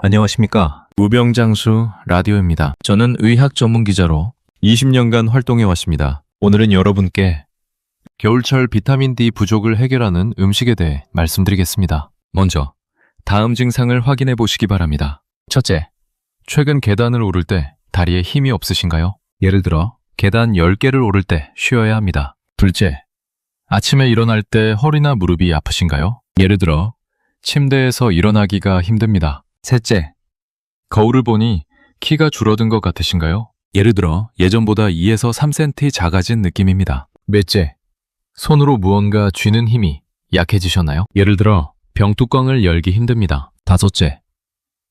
안녕하십니까. 무병장수 라디오입니다. 저는 의학 전문 기자로 20년간 활동해 왔습니다. 오늘은 여러분께 겨울철 비타민 D 부족을 해결하는 음식에 대해 말씀드리겠습니다. 먼저 다음 증상을 확인해 보시기 바랍니다. 첫째, 최근 계단을 오를 때 다리에 힘이 없으신가요? 예를 들어 계단 10개를 오를 때 쉬어야 합니다. 둘째, 아침에 일어날 때 허리나 무릎이 아프신가요? 예를 들어 침대에서 일어나기가 힘듭니다. 셋째, 거울을 보니 키가 줄어든 것 같으신가요? 예를 들어 예전보다 2에서 3cm 작아진 느낌입니다. 넷째, 손으로 무언가 쥐는 힘이 약해지셨나요? 예를 들어 병뚜껑을 열기 힘듭니다. 다섯째,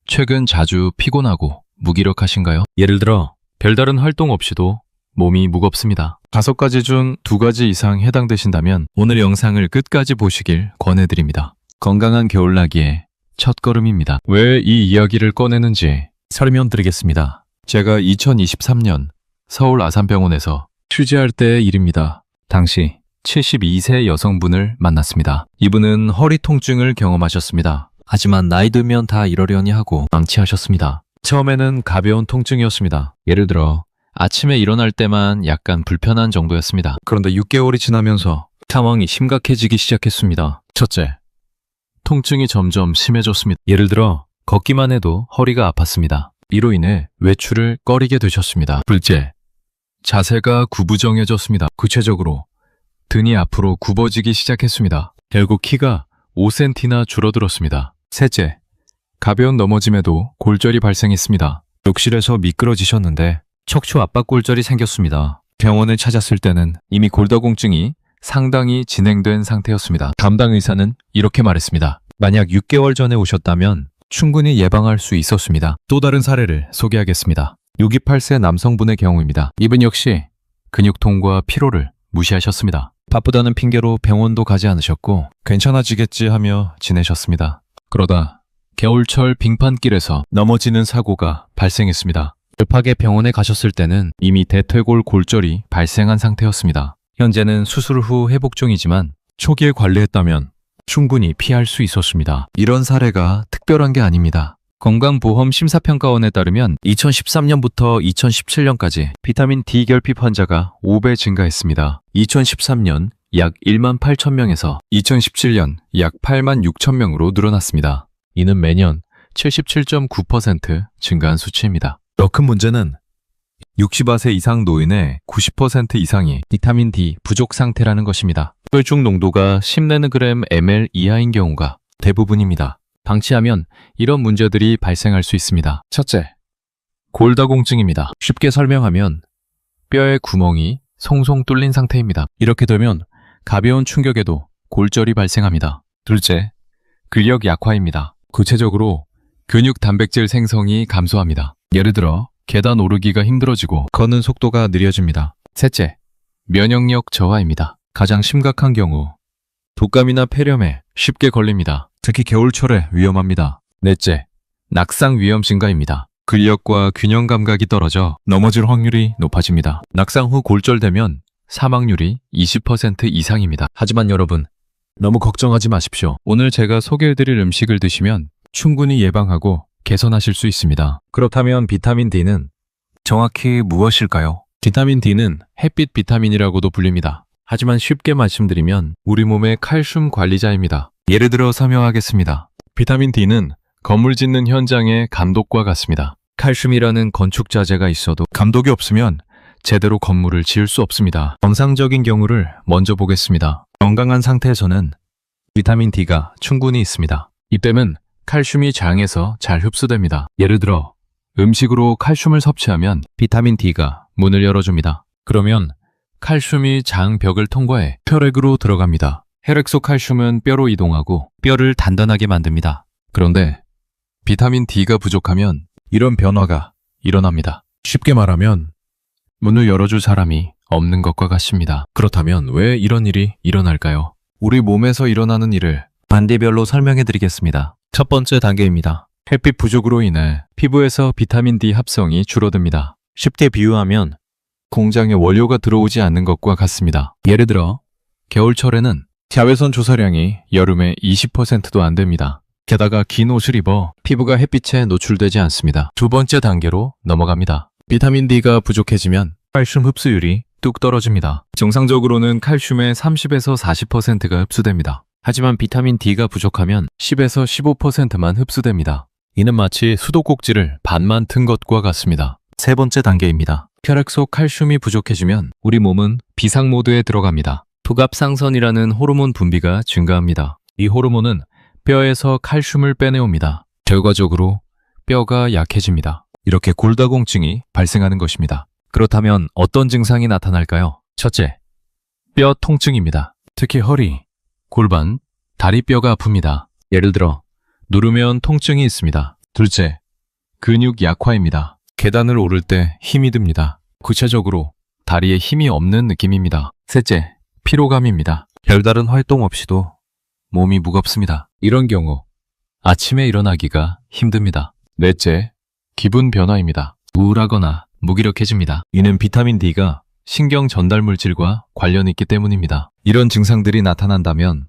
최근 자주 피곤하고 무기력하신가요? 예를 들어 별다른 활동 없이도 몸이 무겁습니다. 5가지 중 2가지 이상 해당되신다면 오늘 영상을 끝까지 보시길 권해드립니다. 건강한 겨울나기의 첫걸음입니다. 왜 이 이야기를 꺼내는지 설명드리겠습니다. 제가 2023년 서울 아산병원에서 취재할 때의 일입니다. 당시 72세 여성분을 만났습니다. 이분은 허리 통증을 경험하셨습니다. 하지만 나이 들면 다 이러려니 하고 망치하셨습니다. 처음에는 가벼운 통증이었습니다. 예를 들어 아침에 일어날 때만 약간 불편한 정도였습니다. 그런데 6개월이 지나면서 상황이 심각해지기 시작했습니다. 첫째, 통증이 점점 심해졌습니다. 예를 들어 걷기만 해도 허리가 아팠습니다. 이로 인해 외출을 꺼리게 되셨습니다. 둘째, 자세가 구부정해졌습니다. 구체적으로 등이 앞으로 굽어지기 시작했습니다. 결국 키가 5cm나 줄어들었습니다. 셋째, 가벼운 넘어짐에도 골절이 발생했습니다. 욕실에서 미끄러지셨는데 척추 압박 골절이 생겼습니다. 병원을 찾았을 때는 이미 골다공증이 상당히 진행된 상태였습니다. 담당 의사는 이렇게 말했습니다. 만약 6개월 전에 오셨다면 충분히 예방할 수 있었습니다. 또 다른 사례를 소개하겠습니다. 68세 남성분의 경우입니다. 이분 역시 근육통과 피로를 무시하셨습니다. 바쁘다는 핑계로 병원도 가지 않으셨고 괜찮아지겠지 하며 지내셨습니다. 그러다 겨울철 빙판길에서 넘어지는 사고가 발생했습니다. 급하게 병원에 가셨을 때는 이미 대퇴골 골절이 발생한 상태였습니다. 현재는 수술 후 회복 중이지만 초기에 관리했다면 충분히 피할 수 있었습니다. 이런 사례가 특별한 게 아닙니다. 건강보험심사평가원에 따르면 2013년부터 2017년까지 비타민 D 결핍 환자가 5배 증가했습니다. 2013년 약 1만 8천 명에서 2017년 약 8만 6천 명으로 늘어났습니다. 이는 매년 77.9% 증가한 수치입니다. 더 큰 문제는 65세 이상 노인의 90% 이상이 비타민 D 부족 상태라는 것입니다. 혈중 농도가 10나노그램 ml 이하인 경우가 대부분입니다. 방치하면 이런 문제들이 발생할 수 있습니다. 첫째, 골다공증입니다. 쉽게 설명하면 뼈의 구멍이 송송 뚫린 상태입니다. 이렇게 되면 가벼운 충격에도 골절이 발생합니다. 둘째, 근력 약화입니다. 구체적으로 근육 단백질 생성이 감소합니다. 예를 들어 계단 오르기가 힘들어지고 걷는 속도가 느려집니다. 셋째, 면역력 저하입니다. 가장 심각한 경우 독감이나 폐렴에 쉽게 걸립니다. 특히 겨울철에 위험합니다. 넷째, 낙상 위험 증가입니다. 근력과 균형 감각이 떨어져 넘어질 확률이 높아집니다. 낙상 후 골절되면 사망률이 20% 이상입니다. 하지만 여러분, 너무 걱정하지 마십시오. 오늘 제가 소개해드릴 음식을 드시면 충분히 예방하고 개선하실 수 있습니다. 그렇다면 비타민 D는 정확히 무엇일까요? 비타민 D는 햇빛 비타민이라고도 불립니다. 하지만 쉽게 말씀드리면 우리 몸의 칼슘 관리자입니다. 예를 들어 설명하겠습니다. 비타민 D는 건물 짓는 현장의 감독과 같습니다. 칼슘이라는 건축 자재가 있어도 감독이 없으면 제대로 건물을 지을 수 없습니다. 정상적인 경우를 먼저 보겠습니다. 건강한 상태에서는 비타민 D가 충분히 있습니다. 이때는 칼슘이 장에서 잘 흡수됩니다. 예를 들어 음식으로 칼슘을 섭취하면 비타민 D가 문을 열어줍니다. 그러면 칼슘이 장 벽을 통과해 혈액으로 들어갑니다. 혈액 속 칼슘은 뼈로 이동하고 뼈를 단단하게 만듭니다. 그런데 비타민 D가 부족하면 이런 변화가 일어납니다. 쉽게 말하면 문을 열어줄 사람이 없는 것과 같습니다. 그렇다면 왜 이런 일이 일어날까요? 우리 몸에서 일어나는 일을 단계별로 설명해 드리겠습니다. 첫 번째 단계입니다. 햇빛 부족으로 인해 피부에서 비타민 D 합성이 줄어듭니다. 쉽게 비유하면 공장에 원료가 들어오지 않는 것과 같습니다. 예를 들어 겨울철에는 자외선 조사량이 여름에 20%도 안 됩니다. 게다가 긴 옷을 입어 피부가 햇빛에 노출되지 않습니다. 두 번째 단계로 넘어갑니다. 비타민 D가 부족해지면 칼슘 흡수율이 뚝 떨어집니다. 정상적으로는 칼슘의 30에서 40%가 흡수됩니다. 하지만 비타민 D가 부족하면 10에서 15%만 흡수됩니다. 이는 마치 수도꼭지를 반만 튼 것과 같습니다. 세 번째 단계입니다. 혈액 속 칼슘이 부족해지면 우리 몸은 비상 모드에 들어갑니다. 투갑상선이라는 호르몬 분비가 증가합니다. 이 호르몬은 뼈에서 칼슘을 빼내옵니다. 결과적으로 뼈가 약해집니다. 이렇게 골다공증이 발생하는 것입니다. 그렇다면 어떤 증상이 나타날까요? 첫째, 뼈 통증입니다. 특히 허리, 골반, 다리뼈가 아픕니다. 예를 들어 누르면 통증이 있습니다. 둘째, 근육 약화입니다. 계단을 오를 때 힘이 듭니다. 구체적으로 다리에 힘이 없는 느낌입니다. 셋째, 피로감입니다. 별다른 활동 없이도 몸이 무겁습니다. 이런 경우 아침에 일어나기가 힘듭니다. 넷째, 기분 변화입니다. 우울하거나 무기력해집니다. 이는 비타민 D가 신경 전달 물질과 관련이 있기 때문입니다. 이런 증상들이 나타난다면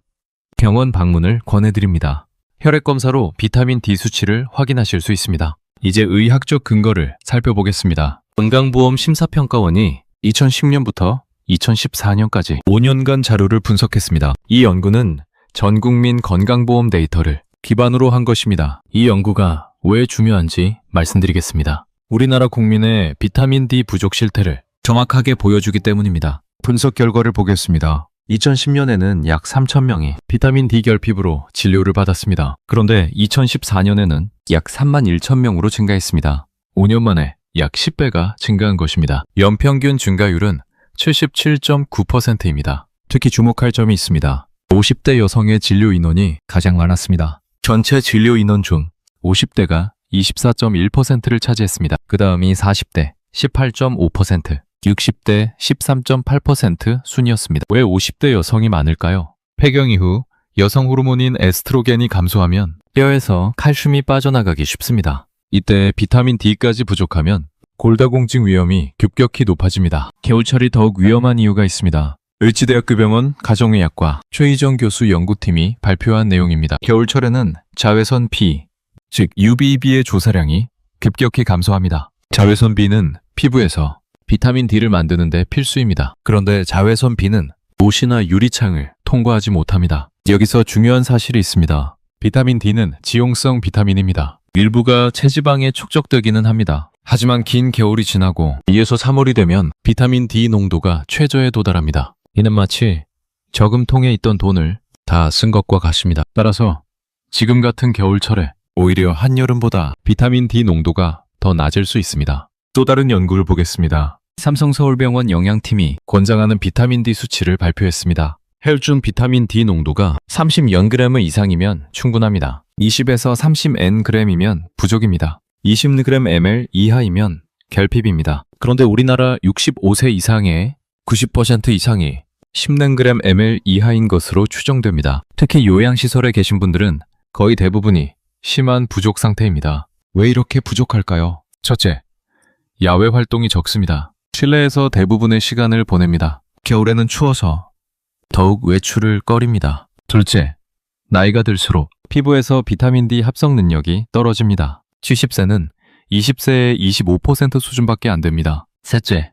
병원 방문을 권해드립니다. 혈액 검사로 비타민 D 수치를 확인하실 수 있습니다. 이제 의학적 근거를 살펴보겠습니다. 건강보험 심사평가원이 2010년부터 2014년까지 5년간 자료를 분석했습니다. 이 연구는 전 국민 건강보험 데이터를 기반으로 한 것입니다. 이 연구가 왜 중요한지 말씀드리겠습니다. 우리나라 국민의 비타민 D 부족 실태를 정확하게 보여주기 때문입니다. 분석 결과를 보겠습니다. 2010년에는 약 3,000명이 비타민 D 결핍으로 진료를 받았습니다. 그런데 2014년에는 약 31,000명으로 증가했습니다. 5년 만에 약 10배가 증가한 것입니다. 연평균 증가율은 77.9%입니다. 특히 주목할 점이 있습니다. 50대 여성의 진료 인원이 가장 많았습니다. 전체 진료 인원 중 50대가 24.1%를 차지했습니다. 그 다음이 40대 18.5%, 60대 13.8% 순이었습니다. 왜 50대 여성이 많을까요? 폐경 이후 여성 호르몬인 에스트로겐이 감소하면 뼈에서 칼슘이 빠져나가기 쉽습니다. 이때 비타민 D까지 부족하면 골다공증 위험이 급격히 높아집니다. 겨울철이 더욱 위험한 이유가 있습니다. 을지대학교 병원 가정의학과 최희정 교수 연구팀이 발표한 내용입니다. 겨울철에는 자외선 B, 즉 UVB의 조사량이 급격히 감소합니다. 자외선 B는 피부에서 비타민 D를 만드는 데 필수입니다. 그런데 자외선 B는 옷이나 유리창을 통과하지 못합니다. 여기서 중요한 사실이 있습니다. 비타민 D는 지용성 비타민입니다. 일부가 체지방에 축적되기는 합니다. 하지만 긴 겨울이 지나고 2에서 3월이 되면 비타민 D 농도가 최저에 도달합니다. 이는 마치 저금통에 있던 돈을 다 쓴 것과 같습니다. 따라서 지금 같은 겨울철에 오히려 한여름보다 비타민 D 농도가 더 낮을 수 있습니다. 또 다른 연구를 보겠습니다. 삼성서울병원 영양팀이 권장하는 비타민 D 수치를 발표했습니다. 혈중 비타민 D 농도가 30Ng 이상이면 충분합니다. 20에서 30Ng이면 부족입니다. 20G/ml 이하이면 결핍입니다. 그런데 우리나라 65세 이상의 90% 이상이 10Ng/ml 이하인 것으로 추정됩니다. 특히 요양시설에 계신 분들은 거의 대부분이 심한 부족 상태입니다. 왜 이렇게 부족할까요? 첫째, 야외 활동이 적습니다. 실내에서 대부분의 시간을 보냅니다. 겨울에는 추워서 더욱 외출을 꺼립니다. 둘째, 나이가 들수록 피부에서 비타민 D 합성 능력이 떨어집니다. 70세는 20세의 25% 수준밖에 안 됩니다. 셋째,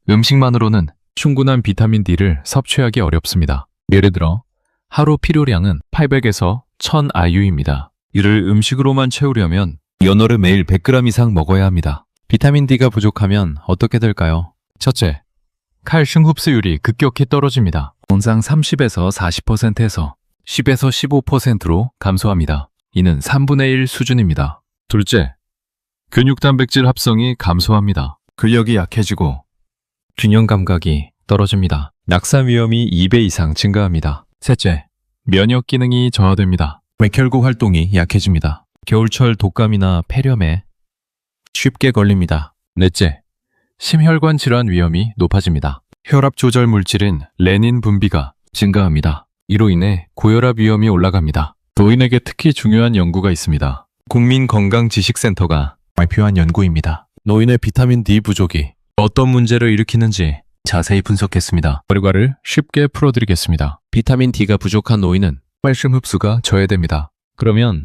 음식만으로는 충분한 비타민 D를 섭취하기 어렵습니다. 예를 들어 하루 필요량은 800에서 1000 IU입니다. 이를 음식으로만 채우려면 연어를 매일 100g 이상 먹어야 합니다. 비타민 D가 부족하면 어떻게 될까요? 첫째, 칼슘 흡수율이 급격히 떨어집니다. 원상 30에서 40%에서 10에서 15%로 감소합니다. 이는 3분의 1 수준입니다. 둘째, 근육 단백질 합성이 감소합니다. 근력이 약해지고 균형 감각이 떨어집니다. 낙상 위험이 2배 이상 증가합니다. 셋째, 면역 기능이 저하됩니다. 외혈구 활동이 약해집니다. 겨울철 독감이나 폐렴에 쉽게 걸립니다. 넷째, 심혈관 질환 위험이 높아집니다. 혈압 조절 물질인 레닌 분비가 증가합니다. 이로 인해 고혈압 위험이 올라갑니다. 노인에게 특히 중요한 연구가 있습니다. 국민건강지식센터가 발표한 연구입니다. 노인의 비타민 D 부족이 어떤 문제를 일으키는지 자세히 분석했습니다. 결과를 쉽게 풀어드리겠습니다. 비타민 D가 부족한 노인은 칼슘 흡수가 저해됩니다. 그러면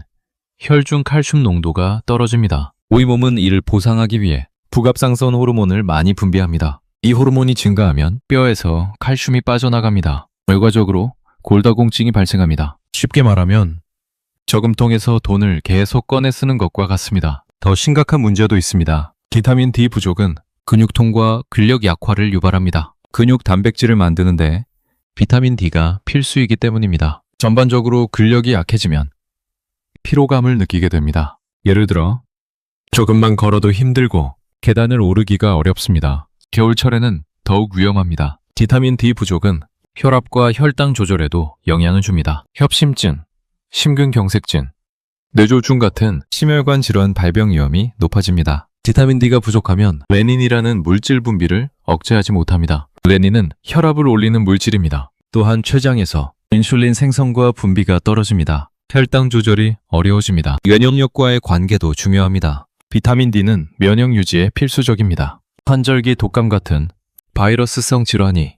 혈중 칼슘 농도가 떨어집니다. 우리 몸은 이를 보상하기 위해 부갑상선 호르몬을 많이 분비합니다. 이 호르몬이 증가하면 뼈에서 칼슘이 빠져나갑니다. 결과적으로 골다공증이 발생합니다. 쉽게 말하면 저금통에서 돈을 계속 꺼내 쓰는 것과 같습니다. 더 심각한 문제도 있습니다. 비타민 D 부족은 근육통과 근력 약화를 유발합니다. 근육 단백질을 만드는데 비타민 D가 필수이기 때문입니다. 전반적으로 근력이 약해지면 피로감을 느끼게 됩니다. 예를 들어 조금만 걸어도 힘들고 계단을 오르기가 어렵습니다. 겨울철에는 더욱 위험합니다. 비타민 D 부족은 혈압과 혈당 조절에도 영향을 줍니다. 협심증, 심근경색증, 뇌졸중 같은 심혈관 질환 발병 위험이 높아집니다. 비타민 D가 부족하면 레닌이라는 물질 분비를 억제하지 못합니다. 레닌은 혈압을 올리는 물질입니다. 또한 췌장에서 인슐린 생성과 분비가 떨어집니다. 혈당 조절이 어려워집니다. 면역력과의 관계도 중요합니다. 비타민 D는 면역 유지에 필수적입니다. 환절기 독감 같은 바이러스성 질환이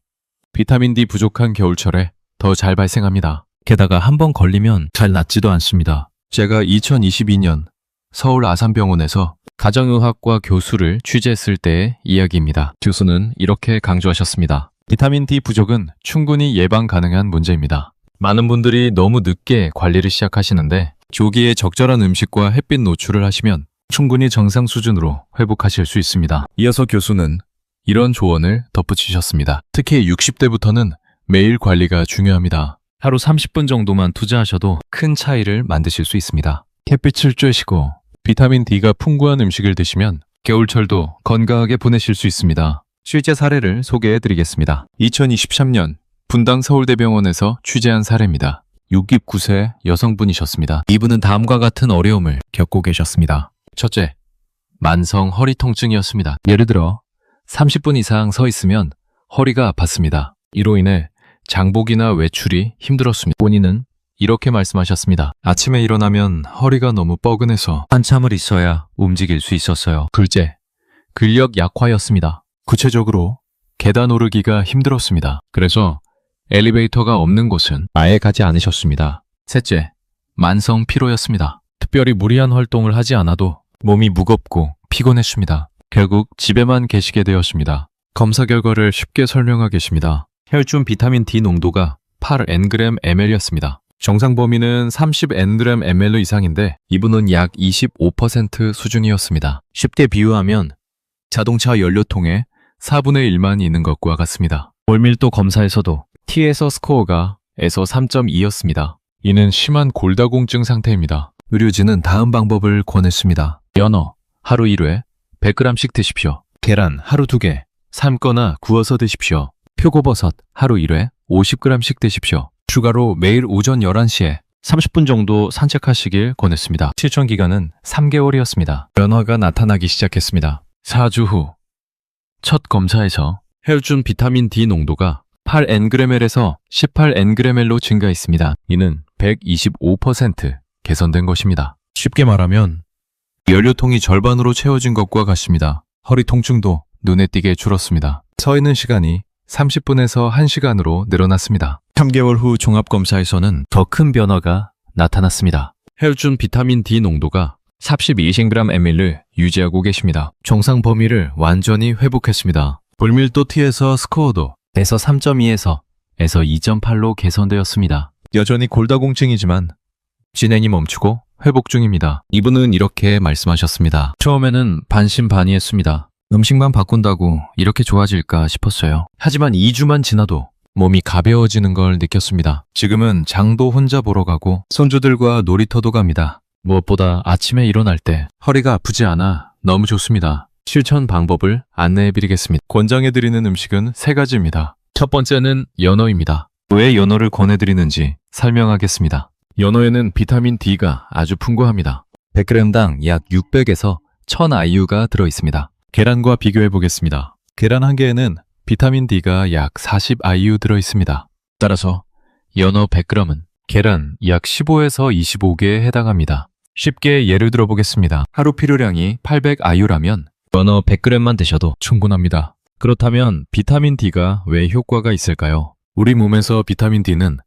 비타민 D 부족한 겨울철에 더 잘 발생합니다. 게다가 한번 걸리면 잘 낫지도 않습니다. 제가 2022년 서울 아산병원에서 가정의학과 교수를 취재했을 때의 이야기입니다. 교수는 이렇게 강조하셨습니다. 비타민 D 부족은 충분히 예방 가능한 문제입니다. 많은 분들이 너무 늦게 관리를 시작하시는데 조기에 적절한 음식과 햇빛 노출을 하시면 충분히 정상 수준으로 회복하실 수 있습니다. 이어서 교수는 이런 조언을 덧붙이셨습니다. 특히 60대부터는 매일 관리가 중요합니다. 하루 30분 정도만 투자하셔도 큰 차이를 만드실 수 있습니다. 햇빛을 쬐시고 비타민 D가 풍부한 음식을 드시면 겨울철도 건강하게 보내실 수 있습니다. 실제 사례를 소개해 드리겠습니다. 2023년 분당 서울대병원에서 취재한 사례입니다. 69세 여성분이셨습니다. 이분은 다음과 같은 어려움을 겪고 계셨습니다. 첫째, 만성 허리 통증이었습니다. 예를 들어 30분 이상 서 있으면 허리가 아팠습니다. 이로 인해 장복이나 외출이 힘들었습니다. 본인은 이렇게 말씀하셨습니다. 아침에 일어나면 허리가 너무 뻐근해서 한참을 있어야 움직일 수 있었어요. 둘째, 근력 약화였습니다. 구체적으로 계단 오르기가 힘들었습니다. 그래서 엘리베이터가 없는 곳은 아예 가지 않으셨습니다. 셋째, 만성 피로였습니다. 특별히 무리한 활동을 하지 않아도 몸이 무겁고 피곤했습니다. 결국 집에만 계시게 되었습니다. 검사 결과를 쉽게 설명하겠습니다. 혈중 비타민 D 농도가 8ng/ml였습니다. 정상 범위는 30ng/ml 이상인데 이분은 약 25% 수준이었습니다. 쉽게 비유하면 자동차 연료통에 4분의 1만 있는 것과 같습니다. 골밀도 검사에서도 T에서 스코어가 에서 3.2였습니다. 이는 심한 골다공증 상태입니다. 의료진은 다음 방법을 권했습니다. 연어 하루 1회 100g씩 드십시오. 계란 하루 2개 삶거나 구워서 드십시오. 표고버섯 하루 1회 50g씩 드십시오. 추가로 매일 오전 11시에 30분 정도 산책하시길 권했습니다. 실천 기간은 3개월이었습니다. 변화가 나타나기 시작했습니다. 4주 후 첫 검사에서 혈중 비타민 D 농도가 8ng/ml에서 18ng/ml로 증가했습니다. 이는 125% 개선된 것입니다. 쉽게 말하면 연료통이 절반으로 채워진 것과 같습니다. 허리 통증도 눈에 띄게 줄었습니다. 서 있는 시간이 30분에서 1시간으로 늘어났습니다. 3개월 후 종합검사에서는 더 큰 변화가 나타났습니다. 혈중 비타민 D 농도가 32g/ml를 유지하고 계십니다. 정상 범위를 완전히 회복했습니다. 골밀도 T에서 스코어도 에서 3.2에서 2.8로 개선되었습니다. 여전히 골다공증이지만 진행이 멈추고 회복 중입니다. 이분은 이렇게 말씀하셨습니다. 처음에는 반신반의했습니다. 음식만 바꾼다고 이렇게 좋아질까 싶었어요. 하지만 2주만 지나도 몸이 가벼워지는 걸 느꼈습니다. 지금은 장도 혼자 보러 가고 손주들과 놀이터도 갑니다. 무엇보다 아침에 일어날 때 허리가 아프지 않아 너무 좋습니다. 실천 방법을 안내해드리겠습니다. 권장해드리는 음식은 3가지입니다. 첫 번째는 연어입니다. 왜 연어를 권해드리는지 설명하겠습니다. 연어에는 비타민 D가 아주 풍부합니다. 100g당 약 600에서 1000IU가 들어있습니다. 계란과 비교해 보겠습니다. 계란 한 개에는 비타민 D가 약 40IU 들어있습니다. 따라서 연어 100g은 계란 약 15에서 25개에 해당합니다. 쉽게 예를 들어 보겠습니다. 하루 필요량이 800IU라면 연어 100g만 드셔도 충분합니다. 그렇다면 비타민 D가 왜 효과가 있을까요? 우리 몸에서 비타민 D는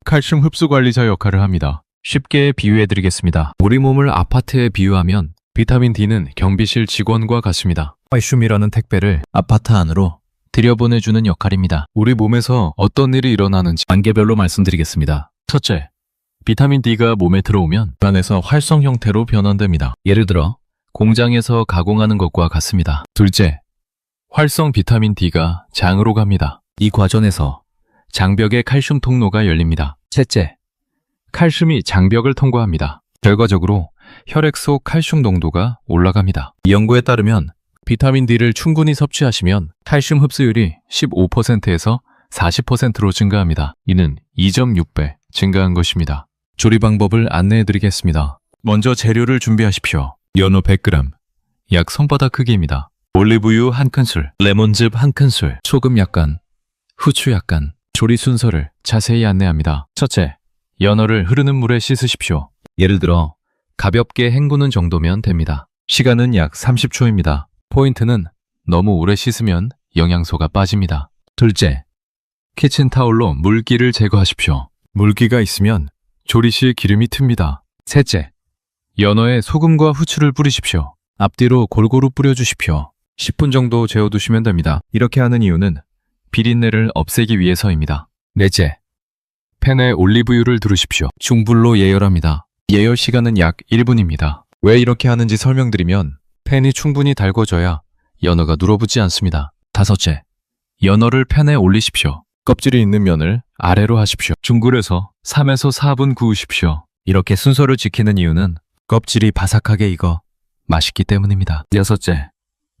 칼슘 흡수 관리자 역할을 합니다. 쉽게 비유해드리겠습니다. 우리 몸을 아파트에 비유하면 비타민 D는 경비실 직원과 같습니다. 칼슘이라는 택배를 아파트 안으로 들여보내주는 역할입니다. 우리 몸에서 어떤 일이 일어나는지 단계별로 말씀드리겠습니다. 첫째, 비타민 D가 몸에 들어오면 안에서 활성 형태로 변환됩니다. 예를 들어 공장에서 가공하는 것과 같습니다. 둘째, 활성 비타민 D가 장으로 갑니다. 이 과정에서 장벽의 칼슘 통로가 열립니다. 셋째, 칼슘이 장벽을 통과합니다. 결과적으로 혈액 속 칼슘 농도가 올라갑니다. 이 연구에 따르면 비타민 D를 충분히 섭취하시면 칼슘 흡수율이 15%에서 40%로 증가합니다. 이는 2.6배 증가한 것입니다. 조리 방법을 안내해 드리겠습니다. 먼저 재료를 준비하십시오. 연어 100g, 약 손바닥 크기입니다. 올리브유 1큰술, 레몬즙 1큰술, 소금 약간, 후추 약간. 조리 순서를 자세히 안내합니다. 첫째, 연어를 흐르는 물에 씻으십시오. 예를 들어 가볍게 헹구는 정도면 됩니다. 시간은 약 30초입니다. 포인트는 너무 오래 씻으면 영양소가 빠집니다. 둘째, 키친타올로 물기를 제거하십시오. 물기가 있으면 조리 시 기름이 틉니다. 셋째, 연어에 소금과 후추를 뿌리십시오. 앞뒤로 골고루 뿌려주십시오. 10분 정도 재워두시면 됩니다. 이렇게 하는 이유는 비린내를 없애기 위해서입니다. 넷째, 팬에 올리브유를 두르십시오. 중불로 예열합니다. 예열 시간은 약 1분입니다. 왜 이렇게 하는지 설명드리면 팬이 충분히 달궈져야 연어가 눌어붙지 않습니다. 다섯째, 연어를 팬에 올리십시오. 껍질이 있는 면을 아래로 하십시오. 중불에서 3에서 4분 구우십시오. 이렇게 순서를 지키는 이유는 껍질이 바삭하게 익어 맛있기 때문입니다. 여섯째,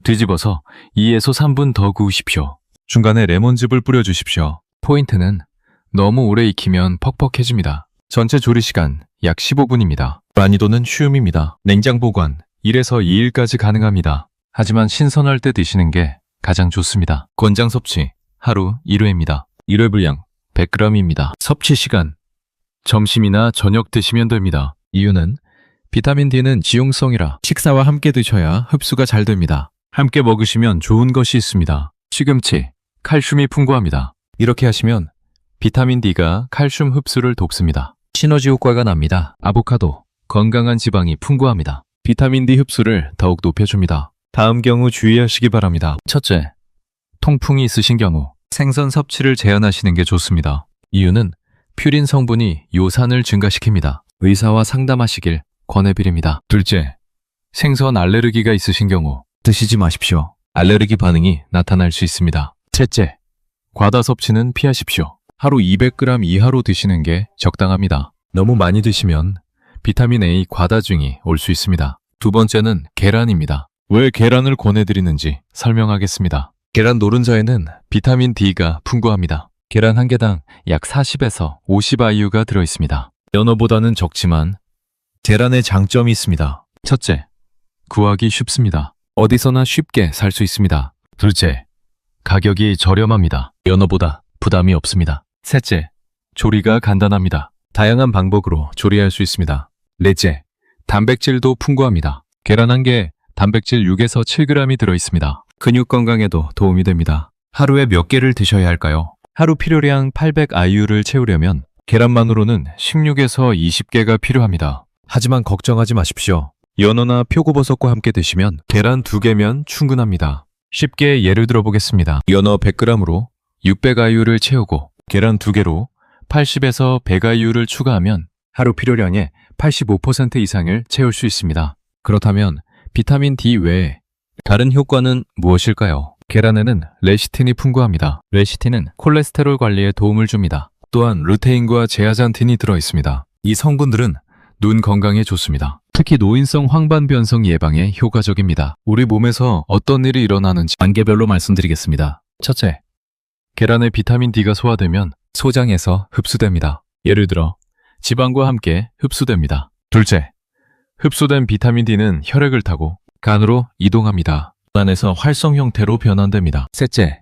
뒤집어서 2에서 3분 더 구우십시오. 중간에 레몬즙을 뿌려주십시오. 포인트는 너무 오래 익히면 퍽퍽해집니다. 전체 조리 시간 약 15분입니다. 난이도는 쉬움입니다. 냉장 보관 1에서 2일까지 가능합니다. 하지만 신선할 때 드시는 게 가장 좋습니다. 권장 섭취 하루 1회입니다. 1회 분량 100g입니다. 섭취 시간 점심이나 저녁 드시면 됩니다. 이유는 비타민 D는 지용성이라 식사와 함께 드셔야 흡수가 잘 됩니다. 함께 먹으시면 좋은 것이 있습니다. 시금치, 칼슘이 풍부합니다. 이렇게 하시면 비타민 D가 칼슘 흡수를 돕습니다. 시너지 효과가 납니다. 아보카도, 건강한 지방이 풍부합니다. 비타민 D 흡수를 더욱 높여줍니다. 다음 경우 주의하시기 바랍니다. 첫째, 통풍이 있으신 경우 생선 섭취를 제한하시는 게 좋습니다. 이유는 퓨린 성분이 요산을 증가시킵니다. 의사와 상담하시길 권해드립니다. 둘째, 생선 알레르기가 있으신 경우 드시지 마십시오. 알레르기 반응이 나타날 수 있습니다. 셋째, 과다 섭취는 피하십시오. 하루 200g 이하로 드시는 게 적당합니다. 너무 많이 드시면 비타민 A 과다증이 올 수 있습니다. 두 번째는 계란입니다. 왜 계란을 권해드리는지 설명하겠습니다. 계란 노른자에는 비타민 D가 풍부합니다. 계란 한 개당 약 40에서 50IU가 들어있습니다. 연어보다는 적지만 계란의 장점이 있습니다. 첫째, 구하기 쉽습니다. 어디서나 쉽게 살 수 있습니다. 둘째, 가격이 저렴합니다. 연어보다 부담이 없습니다. 셋째, 조리가 간단합니다. 다양한 방법으로 조리할 수 있습니다. 넷째, 단백질도 풍부합니다. 계란 한 개에 단백질 6에서 7g이 들어있습니다. 근육 건강에도 도움이 됩니다. 하루에 몇 개를 드셔야 할까요? 하루 필요량 800IU를 채우려면 계란만으로는 16에서 20개가 필요합니다. 하지만 걱정하지 마십시오. 연어나 표고버섯과 함께 드시면 계란 2개면 충분합니다. 쉽게 예를 들어보겠습니다. 연어 100g으로 600IU를 채우고 계란 2개로 80에서 100IU를 추가하면 하루 필요량의 85% 이상을 채울 수 있습니다. 그렇다면 비타민 D 외에 다른 효과는 무엇일까요? 계란에는 레시틴이 풍부합니다. 레시틴은 콜레스테롤 관리에 도움을 줍니다. 또한 루테인과 제아잔틴이 들어있습니다. 이 성분들은 눈 건강에 좋습니다. 특히 노인성 황반변성 예방에 효과적입니다. 우리 몸에서 어떤 일이 일어나는지 단계별로 말씀드리겠습니다. 첫째, 계란에 비타민 D가 소화되면 소장에서 흡수됩니다. 예를 들어 지방과 함께 흡수됩니다. 둘째, 흡수된 비타민 D는 혈액을 타고 간으로 이동합니다. 안에서 활성 형태로 변환됩니다. 셋째,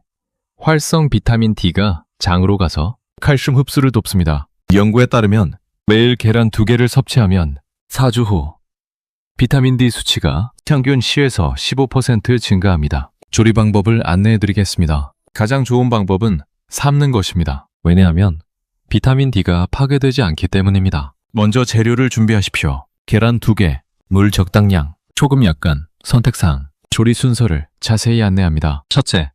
활성 비타민 D가 장으로 가서 칼슘 흡수를 돕습니다. 연구에 따르면 매일 계란 2개를 섭취하면 4주 후 비타민 D 수치가 평균 10에서 15% 증가합니다. 조리 방법을 안내해 드리겠습니다. 가장 좋은 방법은 삶는 것입니다. 왜냐하면 비타민 D가 파괴되지 않기 때문입니다. 먼저 재료를 준비하십시오. 계란 2개, 물 적당량, 소금 약간, 선택사항, 조리 순서를 자세히 안내합니다. 첫째,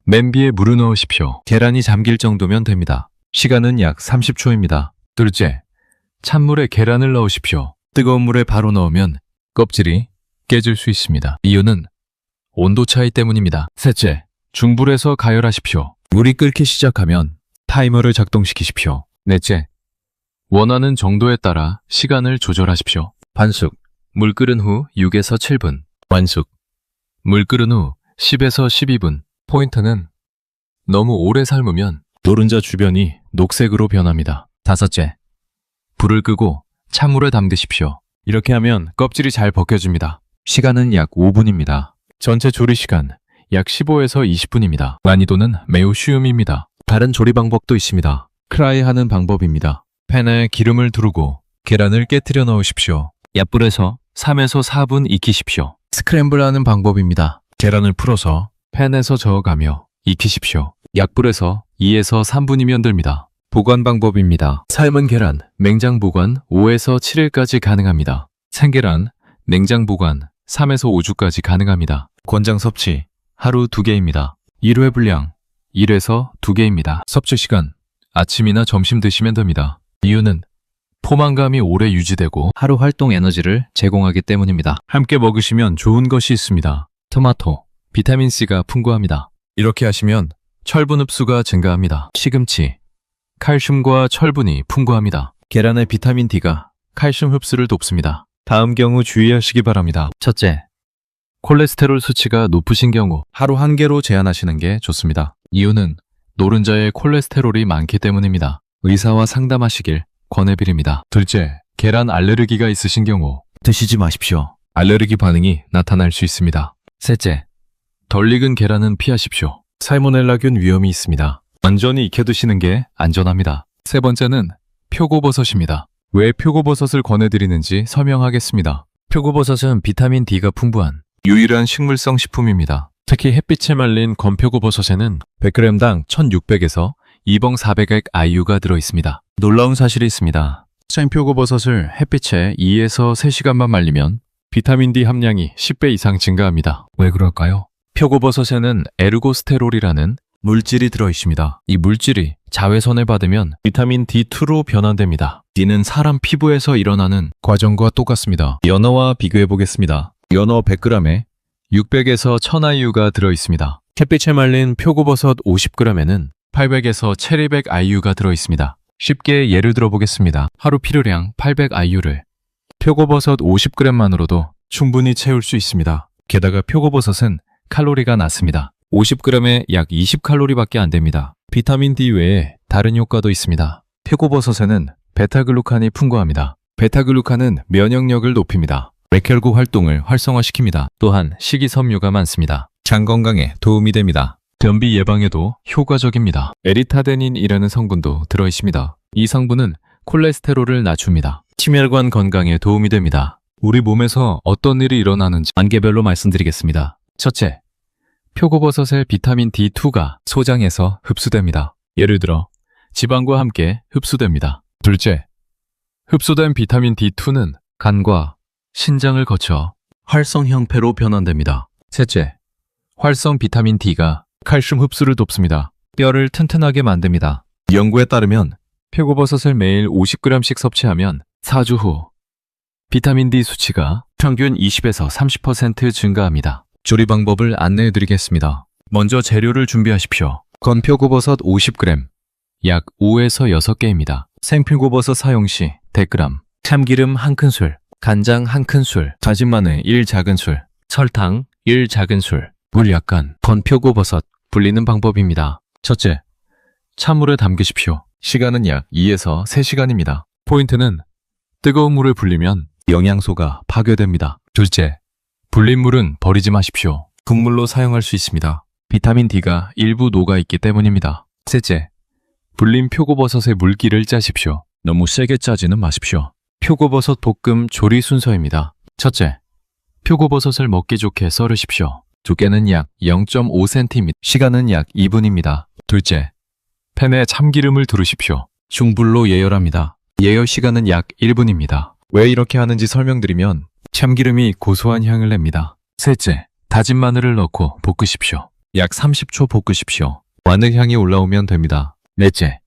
냄비에 물을 넣으십시오. 계란이 잠길 정도면 됩니다. 시간은 약 30초입니다. 둘째, 찬물에 계란을 넣으십시오. 뜨거운 물에 바로 넣으면 껍질이 깨질 수 있습니다. 이유는 온도 차이 때문입니다. 셋째, 중불에서 가열하십시오. 물이 끓기 시작하면 타이머를 작동시키십시오. 넷째, 원하는 정도에 따라 시간을 조절하십시오. 반숙, 물 끓은 후 6에서 7분. 완숙, 물 끓은 후 10에서 12분. 포인트는 너무 오래 삶으면 노른자 주변이 녹색으로 변합니다. 다섯째, 불을 끄고 찬물에 담그십시오. 이렇게 하면 껍질이 잘 벗겨집니다. 시간은 약 5분입니다. 전체 조리 시간 약 15에서 20분입니다. 난이도는 매우 쉬움입니다. 다른 조리 방법도 있습니다. 크라이하는 방법입니다. 팬에 기름을 두르고 계란을 깨트려 넣으십시오. 약불에서 3에서 4분 익히십시오. 스크램블하는 방법입니다. 계란을 풀어서 팬에서 저어가며 익히십시오. 약불에서 2에서 3분이면 됩니다. 보관 방법입니다. 삶은 계란, 냉장 보관 5에서 7일까지 가능합니다. 생계란, 냉장 보관 3에서 5주까지 가능합니다. 권장 섭취, 하루 2개입니다. 1회 분량, 1에서 2개입니다. 섭취 시간, 아침이나 점심 드시면 됩니다. 이유는 포만감이 오래 유지되고 하루 활동 에너지를 제공하기 때문입니다. 함께 먹으시면 좋은 것이 있습니다. 토마토, 비타민C가 풍부합니다. 이렇게 하시면 철분 흡수가 증가합니다. 시금치, 칼슘과 철분이 풍부합니다. 계란의 비타민 D가 칼슘 흡수를 돕습니다. 다음 경우 주의하시기 바랍니다. 첫째, 콜레스테롤 수치가 높으신 경우 하루 1개로 제한하시는 게 좋습니다. 이유는 노른자에 콜레스테롤이 많기 때문입니다. 의사와 상담하시길 권해드립니다. 둘째, 계란 알레르기가 있으신 경우 드시지 마십시오. 알레르기 반응이 나타날 수 있습니다. 셋째, 덜 익은 계란은 피하십시오. 살모넬라균 위험이 있습니다. 완전히 익혀 드시는 게 안전합니다. 세 번째는 표고버섯입니다. 왜 표고버섯을 권해드리는지 설명하겠습니다. 표고버섯은 비타민 D가 풍부한 유일한 식물성 식품입니다. 특히 햇빛에 말린 건표고버섯에는 100g당 1600에서 2봉 400의 IU가 들어있습니다. 놀라운 사실이 있습니다. 생표고버섯을 햇빛에 2에서 3시간만 말리면 비타민 D 함량이 10배 이상 증가합니다. 왜 그럴까요? 표고버섯에는 에르고스테롤이라는 물질이 들어있습니다. 이 물질이 자외선을 받으면 비타민 D2로 변환됩니다. D는 사람 피부에서 일어나는 과정과 똑같습니다. 연어와 비교해 보겠습니다. 연어 100g에 600에서 1000IU가 들어있습니다. 햇빛에 말린 표고버섯 50g에는 800에서 1200 IU가 들어있습니다. 쉽게 예를 들어 보겠습니다. 하루 필요량 800 IU를 표고버섯 50g만으로도 충분히 채울 수 있습니다. 게다가 표고버섯은 칼로리가 낮습니다. 50g에 약 20칼로리밖에 안 됩니다. 비타민 D 외에 다른 효과도 있습니다. 표고버섯에는 베타글루칸이 풍부합니다. 베타글루칸은 면역력을 높입니다. 맥혈구 활동을 활성화시킵니다. 또한 식이섬유가 많습니다. 장 건강에 도움이 됩니다. 변비 예방에도 효과적입니다. 에리타데닌이라는 성분도 들어있습니다. 이 성분은 콜레스테롤을 낮춥니다. 심혈관 건강에 도움이 됩니다. 우리 몸에서 어떤 일이 일어나는지 단계별로 말씀드리겠습니다. 첫째, 표고버섯의 비타민 D2가 소장에서 흡수됩니다. 예를 들어 지방과 함께 흡수됩니다. 둘째, 흡수된 비타민 D2는 간과 신장을 거쳐 활성 형태로 변환됩니다. 셋째, 활성 비타민 D가 칼슘 흡수를 돕습니다. 뼈를 튼튼하게 만듭니다. 연구에 따르면 표고버섯을 매일 50g씩 섭취하면 4주 후 비타민 D 수치가 평균 20에서 30% 증가합니다. 조리 방법을 안내해 드리겠습니다. 먼저 재료를 준비하십시오. 건표고버섯 50g, 약 5에서 6개입니다. 생표고버섯 사용 시 100g, 참기름 1큰술, 간장 1큰술, 다진 마늘 1작은술, 설탕 1작은술, 물 약간. 건표고버섯 불리는 방법입니다. 첫째, 찬물에 담그십시오. 시간은 약 2에서 3시간입니다. 포인트는 뜨거운 물을 불리면 영양소가 파괴됩니다. 둘째, 불린 물은 버리지 마십시오. 국물로 사용할 수 있습니다. 비타민 D가 일부 녹아있기 때문입니다. 셋째, 불린 표고버섯의 물기를 짜십시오. 너무 세게 짜지는 마십시오. 표고버섯 볶음 조리 순서입니다. 첫째, 표고버섯을 먹기 좋게 썰으십시오. 두께는 약 0.5cm, 시간은 약 2분입니다. 둘째, 팬에 참기름을 두르십시오. 중불로 예열합니다. 예열 시간은 약 1분입니다. 왜 이렇게 하는지 설명드리면 참기름이 고소한 향을 냅니다. 셋째, 다진 마늘을 넣고 볶으십시오. 약 30초 볶으십시오. 마늘 향이 올라오면 됩니다. 넷째,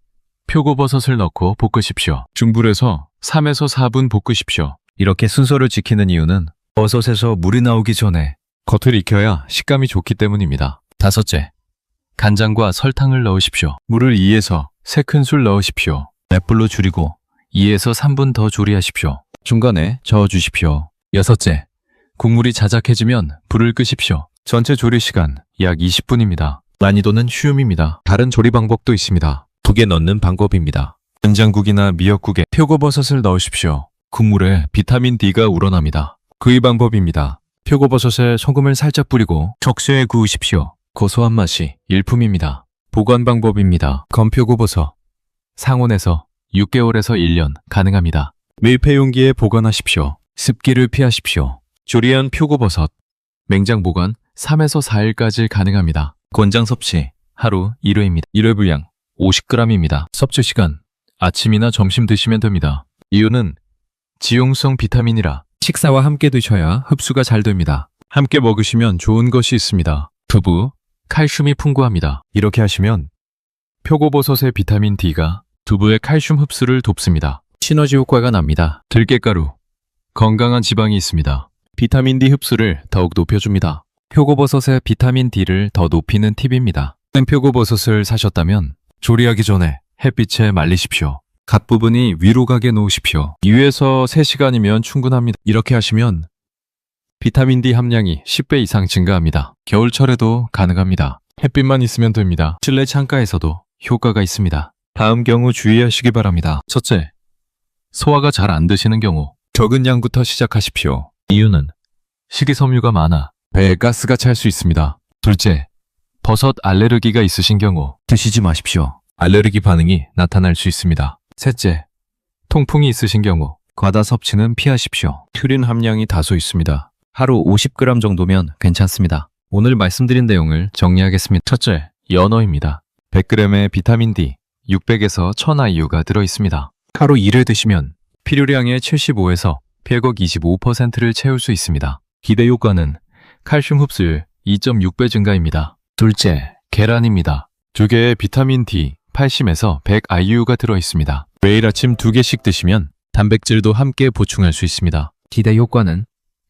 표고버섯을 넣고 볶으십시오. 중불에서 3에서 4분 볶으십시오. 이렇게 순서를 지키는 이유는 버섯에서 물이 나오기 전에 겉을 익혀야 식감이 좋기 때문입니다. 다섯째, 간장과 설탕을 넣으십시오. 물을 2에서 3큰술 넣으십시오. 맷불로 줄이고 2에서 3분 더 조리하십시오. 중간에 저어주십시오. 여섯째, 국물이 자작해지면 불을 끄십시오. 전체 조리 시간 약 20분입니다. 난이도는 쉬움입니다. 다른 조리 방법도 있습니다. 국에 넣는 방법입니다. 된장국이나 미역국에 표고버섯을 넣으십시오. 국물에 비타민 D가 우러납니다. 구이 방법입니다. 표고버섯에 소금을 살짝 뿌리고 적셔에 구우십시오. 고소한 맛이 일품입니다. 보관 방법입니다. 건표고버섯 상온에서 6개월에서 1년 가능합니다. 밀폐 용기에 보관하십시오. 습기를 피하십시오. 조리한 표고버섯 냉장 보관 3에서 4일까지 가능합니다. 권장 섭취 하루 1회입니다. 1회 분량 50g입니다. 섭취 시간 아침이나 점심 드시면 됩니다. 이유는 지용성 비타민이라 식사와 함께 드셔야 흡수가 잘 됩니다. 함께 먹으시면 좋은 것이 있습니다. 두부, 칼슘이 풍부합니다. 이렇게 하시면 표고버섯의 비타민 D가 두부의 칼슘 흡수를 돕습니다. 시너지 효과가 납니다. 들깨가루, 건강한 지방이 있습니다. 비타민 D 흡수를 더욱 높여줍니다. 표고버섯의 비타민 D를 더 높이는 팁입니다. 생표고버섯을 사셨다면 조리하기 전에 햇빛에 말리십시오. 갓 부분이 위로 가게 놓으십시오. 2에서 3시간이면 충분합니다. 이렇게 하시면 비타민 D 함량이 10배 이상 증가합니다. 겨울철에도 가능합니다. 햇빛만 있으면 됩니다. 실내 창가에서도 효과가 있습니다. 다음 경우 주의하시기 바랍니다. 첫째, 소화가 잘 안 되시는 경우 적은 양부터 시작하십시오. 이유는 식이섬유가 많아 배에 가스가 찰 수 있습니다. 둘째, 버섯 알레르기가 있으신 경우 드시지 마십시오. 알레르기 반응이 나타날 수 있습니다. 셋째, 통풍이 있으신 경우 과다 섭취는 피하십시오. 퓨린 함량이 다소 있습니다. 하루 50g 정도면 괜찮습니다. 오늘 말씀드린 내용을 정리하겠습니다. 첫째, 연어입니다. 100g의 비타민 D 600에서 1000IU가 들어있습니다. 하루 1회 드시면 필요량의 75에서 100억 25%를 채울 수 있습니다. 기대 효과는 칼슘 흡수율 2.6배 증가입니다. 둘째, 계란입니다. 2개의 비타민 D 80에서 100IU가 들어있습니다. 매일 아침 2개씩 드시면 단백질도 함께 보충할 수 있습니다. 기대 효과는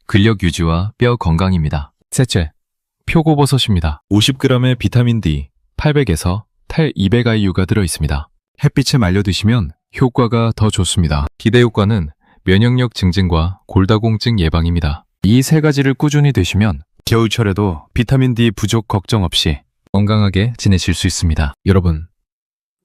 근력 유지와 뼈 건강입니다. 셋째, 표고버섯입니다. 50g의 비타민 D 800에서 탈 200IU가 들어있습니다. 햇빛에 말려 드시면 효과가 더 좋습니다. 기대 효과는 면역력 증진과 골다공증 예방입니다. 이 세 가지를 꾸준히 드시면 겨울철에도 비타민 D 부족 걱정 없이 건강하게 지내실 수 있습니다. 여러분,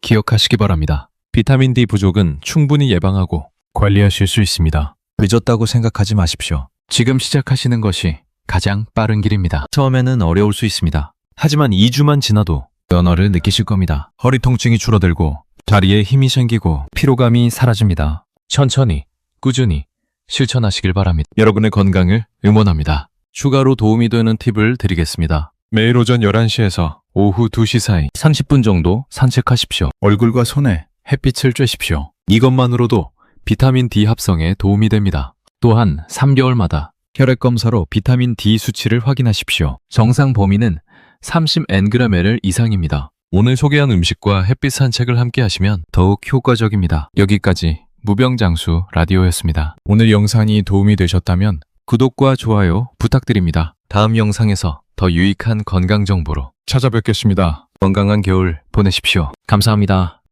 기억하시기 바랍니다. 비타민 D 부족은 충분히 예방하고 관리하실 수 있습니다. 늦었다고 생각하지 마십시오. 지금 시작하시는 것이 가장 빠른 길입니다. 처음에는 어려울 수 있습니다. 하지만 2주만 지나도 변화를 느끼실 겁니다. 허리 통증이 줄어들고 다리에 힘이 생기고 피로감이 사라집니다. 천천히, 꾸준히 실천하시길 바랍니다. 여러분의 건강을 응원합니다. 추가로 도움이 되는 팁을 드리겠습니다. 매일 오전 11시에서 오후 2시 사이 30분 정도 산책하십시오. 얼굴과 손에 햇빛을 쬐십시오. 이것만으로도 비타민 D 합성에 도움이 됩니다. 또한 3개월마다 혈액검사로 비타민 D 수치를 확인하십시오. 정상 범위는 30N/ml 이상입니다. 오늘 소개한 음식과 햇빛 산책을 함께 하시면 더욱 효과적입니다. 여기까지 무병장수 라디오였습니다. 오늘 영상이 도움이 되셨다면 구독과 좋아요 부탁드립니다. 다음 영상에서 더 유익한 건강 정보로 찾아뵙겠습니다. 건강한 겨울 보내십시오. 감사합니다.